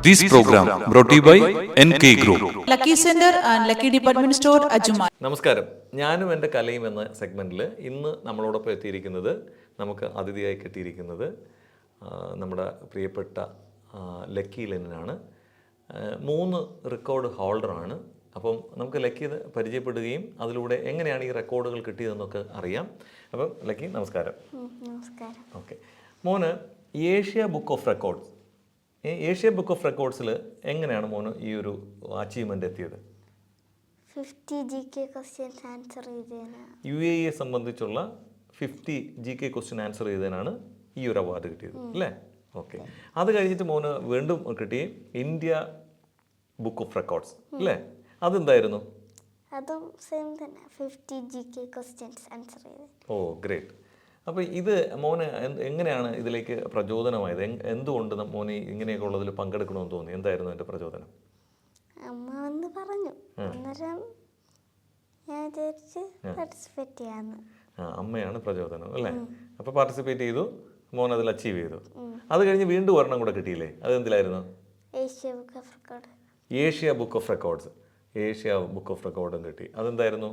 This program brought to you by NK Group. Lucky Center and Lucky Department Store, Ajuma. നമസ്കാരം. ഞാനും എൻ്റെ കലയും എന്ന സെഗ്മെൻറ്റിൽ ഇന്ന് നമ്മളോടൊപ്പം എത്തിയിരിക്കുന്നത്, നമുക്ക് അതിഥിയായി കിട്ടിയിരിക്കുന്നത് നമ്മുടെ പ്രിയപ്പെട്ട ലക്കി ലെനിനാണ്. 3 റെക്കോർഡ് ഹോൾഡറാണ്. അപ്പം നമുക്ക് ലക്കി പരിചയപ്പെടുകയും അതിലൂടെ എങ്ങനെയാണ് ഈ റെക്കോർഡുകൾ കിട്ടിയതെന്നൊക്കെ അറിയാം. അപ്പം ലക്കി, നമസ്കാരം. നമസ്കാരം. ഓക്കെ. മോന് Asia book of records, Asia book of റെക്കോർഡ്സിൽ എങ്ങനെയാണ് മോന് ഈ ഒരു അച്ചീവ്മെൻ്റ് എത്തിയത്? 50 GK ക്വസ്റ്റ്യൻസ് ആൻസർ ചെയ്തതിനാണ്. UAE സംബന്ധിച്ചുള്ള 50 GK ക്വസ്റ്റ്യൻ ആൻസർ ചെയ്തതിനാണ് ഈ ഒരു അവാർഡ് കിട്ടിയത് അല്ലേ? ഓക്കെ. അത് കഴിഞ്ഞിട്ട് മോന് വീണ്ടും കിട്ടി ഇന്ത്യ ബുക്ക് ഓഫ് റെക്കോർഡ്സ് അല്ലേ? അതെന്തായിരുന്നു? അതും സെയിം തന്നെ, 50 GK ക്വസ്റ്റ്യൻസ് ആൻസർ ചെയ്ത്. ഓ ഗ്രേറ്റ്. അപ്പോൾ ഇത് മോന് എങ്ങനെയാണ് ഇതിലേക്ക് പ്രചോദനമായത്? എന്തുകൊണ്ട് മോന് ഇങ്ങനെയൊക്കെ ഉള്ളതിൽ പങ്കെടുക്കണമെന്ന് തോന്നി? എന്തായിരുന്നു എൻ്റെ പ്രചോദനം? അമ്മ വന്ന് പറഞ്ഞു, അന്നേരം ഞാൻ വിചാരിച്ച് പാർട്ടിസിപ്പേറ്റ് ചെയ്യാമെന്ന്. അമ്മയാണ് പ്രചോദനം അല്ലേ? അപ്പോൾ പാർട്ടിസിപ്പേറ്റ് ചെയ്തു, മോൻ അതിൽ അച്ചീവ് ചെയ്തു. അത് കഴിഞ്ഞ് വീണ്ടും ഒരെണ്ണം കൂടെ കിട്ടിയില്ലേ? അതെന്തിലായിരുന്നു? Asia book of record. Asia book of records, Asia book of റെക്കോർഡും കിട്ടി. അതെന്തായിരുന്നു?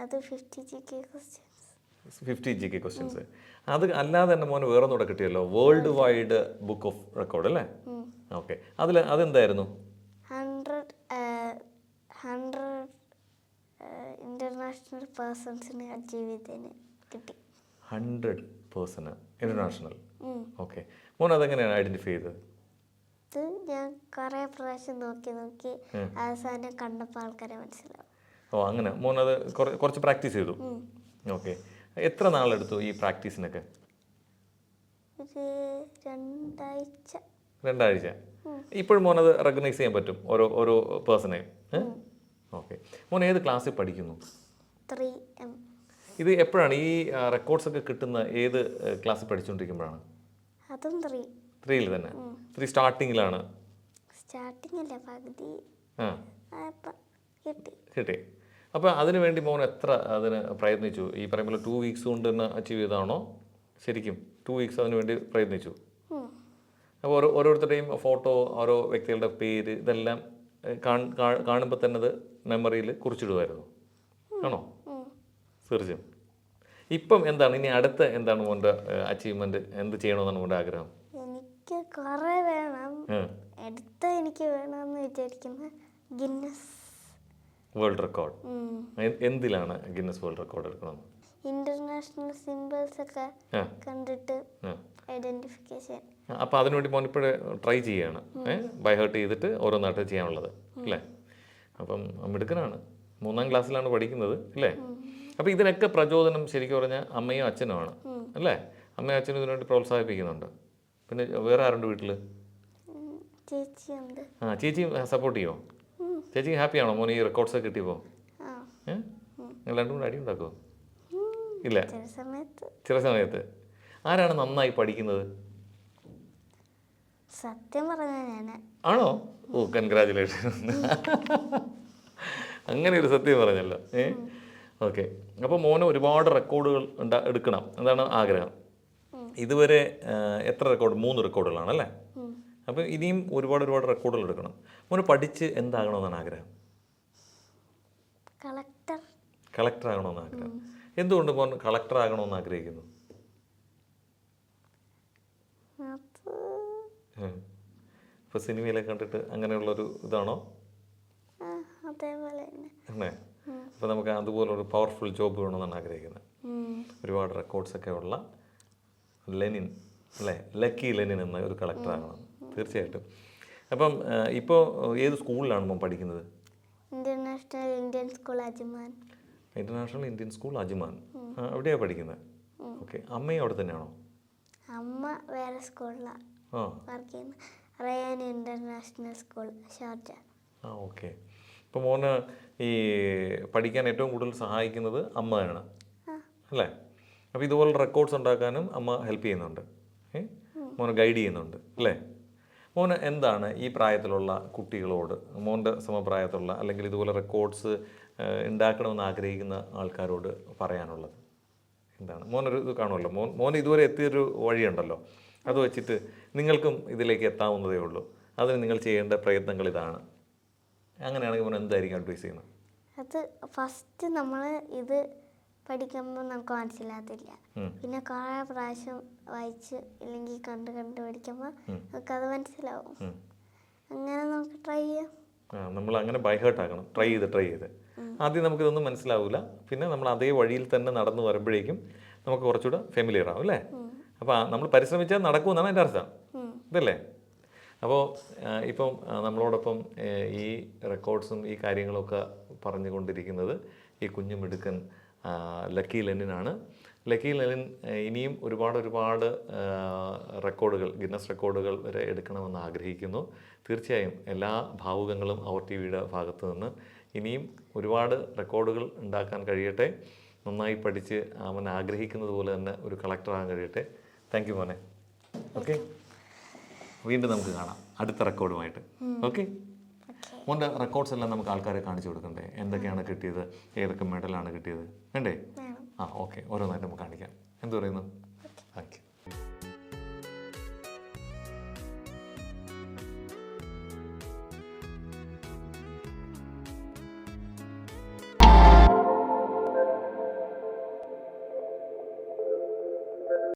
അത് 50 GK ക്വസ്റ്റ്യൻസ്. 50 GK questions. അത് അല്ലാതെ തന്നെ മോന് വേറെ ഒന്നുകൂടെ കിട്ടിയല്ലോ, world wide book of record അല്ലേ? ഓക്കെ. അതെന്തായിരുന്നു? 100 ഇന്റർനാഷണൽ പേഴ്സൺസിന് അച്ചീവ് ചെയ്തതിന് കിട്ടി. 100 പേഴ്സണ് ഇന്റർനാഷണൽ. ഓക്കെ. മോൻ അതെങ്ങനെയാണ് ഐഡന്റിഫൈ ചെയ്തത്? ഇത് ഞാൻ കുറേ പ്രാവശ്യം നോക്കി അവസാനം കണ്ടപ്പോൾ ആൾക്കാരെ മനസ്സിലാവും. ഓ അങ്ങനെ. മോൻ അത് കുറച്ച് പ്രാക്ടീസ് ചെയ്തു. ഓക്കെ. എത്ര നാളെടുത്തു ഈ പ്രാക്ടീസിനൊക്കെ? ഒരു 2 ആഴ്ച. ഇപ്പോഴും മോൻ അത് റെക്കഗ്നൈസ് ചെയ്യാൻ പറ്റും ഓരോ പേഴ്സണെയും? ഓക്കെ. മോൻ ഏത് ക്ലാസ്സിൽ പഠിക്കുന്നു? 3M. ഇത് എപ്പോഴാണ് ഈ റെക്കോർഡ്സ് ഒക്കെ കിട്ടുന്ന? ഏത് ക്ലാസ്സിൽ പഠിച്ചുകൊണ്ടിരിക്കുമ്പോഴാണ്? അതും 3യിൽ തന്നെ? 3 സ്റ്റാർട്ടിങ്ങിലാണ്? സ്റ്റാർട്ടിങ് അല്ല, പകുതി കിട്ടി. അപ്പോൾ അതിനു വേണ്ടി മോൻ എത്ര അതിന് പ്രയത്നിച്ചു? ഈ പറയുമ്പോൾ 2 വീക്സ് കൊണ്ട് തന്നെ അച്ചീവ് ചെയ്തതാണോ? ശരിക്കും 2 വീക്സ് അതിന് വേണ്ടി പ്രയത്നിച്ചു? അപ്പോൾ ഓരോരുത്തരുടെയും ഫോട്ടോ, ഓരോ വ്യക്തികളുടെ പേര്, ഇതെല്ലാം കാണുമ്പോൾ തന്നെ അത് മെമ്മറിയിൽ കുറിച്ചിടുമായിരുന്നു ആണോ? തീർച്ചയായും. ഇപ്പം എന്താണ് ഇനി അടുത്ത എന്താണ് മോൻ്റെ അച്ചീവ്മെൻറ്റ്? എന്ത് ചെയ്യണമെന്നാണ് മോൻ്റെ ആഗ്രഹം? എനിക്ക് കുറേ വേണം. എനിക്ക് വേണമെന്ന് വിചാരിക്കുന്ന ഗിന്നസ് വേൾഡ് റെക്കോർഡ്. എന്തിലാണ് ഗിന്നസ് വേൾഡ് റെക്കോർഡ് എടുക്കണം? ഇന്റർനാഷണൽ സിംബൽസ് ഒക്കെ കണ്ടിട്ട് ഐഡന്റിഫിക്കേഷൻ. അപ്പോൾ അതിനുവേണ്ടി മോൻ ഇപ്പോഴേ ട്രൈ ചെയ്യുകയാണ്, ബൈ ഹേർട്ട് ചെയ്തിട്ട് ഓരോന്നായിട്ട് ചെയ്യാനുള്ളത് അല്ലേ? അപ്പം മിടുക്കനാണ്. 3ാം ക്ലാസ്സിലാണ് പഠിക്കുന്നത് അല്ലേ? അപ്പോൾ ഇതിനൊക്കെ പ്രചോദനം ശരിക്കും പറഞ്ഞാൽ അമ്മയും അച്ഛനുമാണ് അല്ലേ? അമ്മയും അച്ഛനും ഇതിനുവേണ്ടി പ്രോത്സാഹിപ്പിക്കുന്നുണ്ട്. പിന്നെ വേറെ ആരുണ്ട് വീട്ടിൽ? ചേച്ചിയുണ്ട്. ചേച്ചി സപ്പോർട്ട് ചെയ്യുമോ? ചേച്ചിക്ക് ഹാപ്പിയാണോ മോൻ ഈ റെക്കോർഡ്സൊക്കെ കിട്ടിയപ്പോൾ? നിങ്ങൾ രണ്ടും കൂടെ അടി ഉണ്ടാക്കുമോ? ഇല്ല, ചില സമയത്ത്. ആരാണ് നന്നായി പഠിക്കുന്നത്? സത്യം പറഞ്ഞാൽ ആണോ? ഓ കൺഗ്രാജുലേഷൻ. അങ്ങനെ ഒരു സത്യം പറഞ്ഞല്ലോ. ഓക്കെ. അപ്പോൾ മോന് ഒരുപാട് റെക്കോർഡുകൾ എടുക്കണം, എന്താണ് ആഗ്രഹം? ഇതുവരെ എത്ര റെക്കോർഡ്? 3 റെക്കോർഡുകളാണല്ലേ? അപ്പോൾ ഇനിയും ഒരുപാട് റെക്കോർഡുകൾ എടുക്കണം. മോന് പഠിച്ച് എന്താകണമെന്നാണ് ആഗ്രഹം? കളക്ടർ ആകണമെന്ന് ആഗ്രഹം. എന്തുകൊണ്ട് മോൻ കളക്ടർ ആകണമെന്ന് ആഗ്രഹിക്കുന്നു? ഇപ്പോൾ സിനിമയിലൊക്കെ കണ്ടിട്ട് അങ്ങനെയുള്ളൊരു ഇതാണോ? അല്ലേ? അപ്പോൾ നമുക്ക് അതുപോലൊരു പവർഫുൾ ജോബ് വേണമെന്നാണ് ആഗ്രഹിക്കുന്നത്. ഒരുപാട് റെക്കോർഡ്സൊക്കെ ഉള്ള ലെനിൻ അല്ലേ? ലക്കി ലെനിൻ എന്ന ഒരു കളക്ടർ ആകണം തീർച്ചയായിട്ടും. അപ്പം ഇപ്പോൾ ഏത് സ്കൂളിലാണ് മോൻ പഠിക്കുന്നത്? International Indian school Ajman. International Indian school Ajman. അവിടെയാണ് പഠിക്കുന്നത്. ഓക്കെ. അമ്മയും അവിടെ തന്നെയാണോ? അമ്മ വേറെ സ്കൂളിലാണ് വർക്ക് ചെയ്യുന്നത്, Ryan international school, Sharjah. Okay. ഇപ്പോൾ മോന് ഈ പഠിക്കാൻ ഏറ്റവും കൂടുതൽ സഹായിക്കുന്നത് അമ്മയാണ് അല്ലേ? അപ്പോൾ ഇതുപോലെ റെക്കോർഡ്സ് ഉണ്ടാക്കാനും അമ്മ ഹെൽപ്പ് ചെയ്യുന്നുണ്ട്, മോനെ ഗൈഡ് ചെയ്യുന്നുണ്ട് അല്ലേ? മോന് എന്താണ് ഈ പ്രായത്തിലുള്ള കുട്ടികളോട്, മോൻ്റെ സമപ്രായത്തിലുള്ള അല്ലെങ്കിൽ ഇതുപോലെ റെക്കോർഡ്സ് ഉണ്ടാക്കണമെന്ന് ആഗ്രഹിക്കുന്ന ആൾക്കാരോട് പറയാനുള്ളത്? എന്താണ് മോനൊരു ഇത് കാണുമല്ലോ, മോൻ ഇതുവരെ എത്തിയൊരു വഴിയുണ്ടല്ലോ, അത് വെച്ചിട്ട് നിങ്ങൾക്കും ഇതിലേക്ക് എത്താവുന്നതേ ഉള്ളൂ. അതിന് നിങ്ങൾ ചെയ്യേണ്ട പ്രയത്നങ്ങൾ ഇതാണ്. അങ്ങനെയാണെങ്കിൽ മോൻ എന്തായിരിക്കും അഡ്വൈസ് ചെയ്യുന്നത്? അത് ഫസ്റ്റ് നമ്മൾ ഇത് പഠിക്കുമ്പോൾ നമുക്ക് മനസ്സിലാകത്തില്ല. പിന്നെ കുറേ പ്രാവശ്യം വായിച്ച് ഇല്ലെങ്കിൽ കണ്ട് പഠിക്കുമ്പോൾ നമുക്കത് മനസ്സിലാവും. അങ്ങനെ നമുക്ക് ട്രൈ ചെയ്യാം. നമ്മൾ അങ്ങനെ ബൈ ഹേർട്ട് ആക്കണം. ട്രൈ ചെയ്ത് ആദ്യം നമുക്കിതൊന്നും മനസ്സിലാവില്ല. പിന്നെ നമ്മൾ അതേ വഴിയിൽ തന്നെ നടന്നു വരുമ്പോഴേക്കും നമുക്ക് കുറച്ചുകൂടെ ഫെമിലിയർ ആവും അല്ലേ? അപ്പോൾ നമ്മൾ പരിശ്രമിച്ചാൽ നടക്കുമെന്നാണ് എൻ്റെ അർത്ഥം, ഇതല്ലേ? അപ്പോൾ ഇപ്പം നമ്മളോടൊപ്പം ഈ റെക്കോർഡ്സും ഈ കാര്യങ്ങളൊക്കെ പറഞ്ഞുകൊണ്ടിരിക്കുന്നത് ഈ കുഞ്ഞുമിടുക്കൻ ലക്കി ലെനിനാണ്. ലക്കി ലെനിൻ ഇനിയും ഒരുപാട് റെക്കോർഡുകൾ, ഗിന്നസ് റെക്കോർഡുകൾ വരെ എടുക്കണമെന്ന് ആഗ്രഹിക്കുന്നു. തീർച്ചയായും എല്ലാ ഭാവുകങ്ങളും അവർ ടി വിയുടെ ഭാഗത്ത് നിന്ന് ഇനിയും ഒരുപാട് റെക്കോർഡുകൾ ഉണ്ടാക്കാൻ കഴിയട്ടെ. നന്നായി പഠിച്ച് അവൻ ആഗ്രഹിക്കുന്നത് പോലെ തന്നെ ഒരു കളക്ടറാകാൻ കഴിയട്ടെ. താങ്ക് യു മോനെ. ഓക്കെ, വീണ്ടും നമുക്ക് കാണാം അടുത്ത റെക്കോർഡുമായിട്ട്. ഓക്കെ, മോൻ്റെ റെക്കോർഡ്സ് എല്ലാം നമുക്ക് ആൾക്കാരെ കാണിച്ചു കൊടുക്കണ്ടേ? എന്തൊക്കെയാണ് കിട്ടിയത്, ഏതൊക്കെ മെഡലാണ് കിട്ടിയത് വേണ്ടേ? ഓക്കെ, ഓരോന്നായിട്ട് നമുക്ക് കാണിക്കാം. എന്ത് പറയുന്നു? Thank you.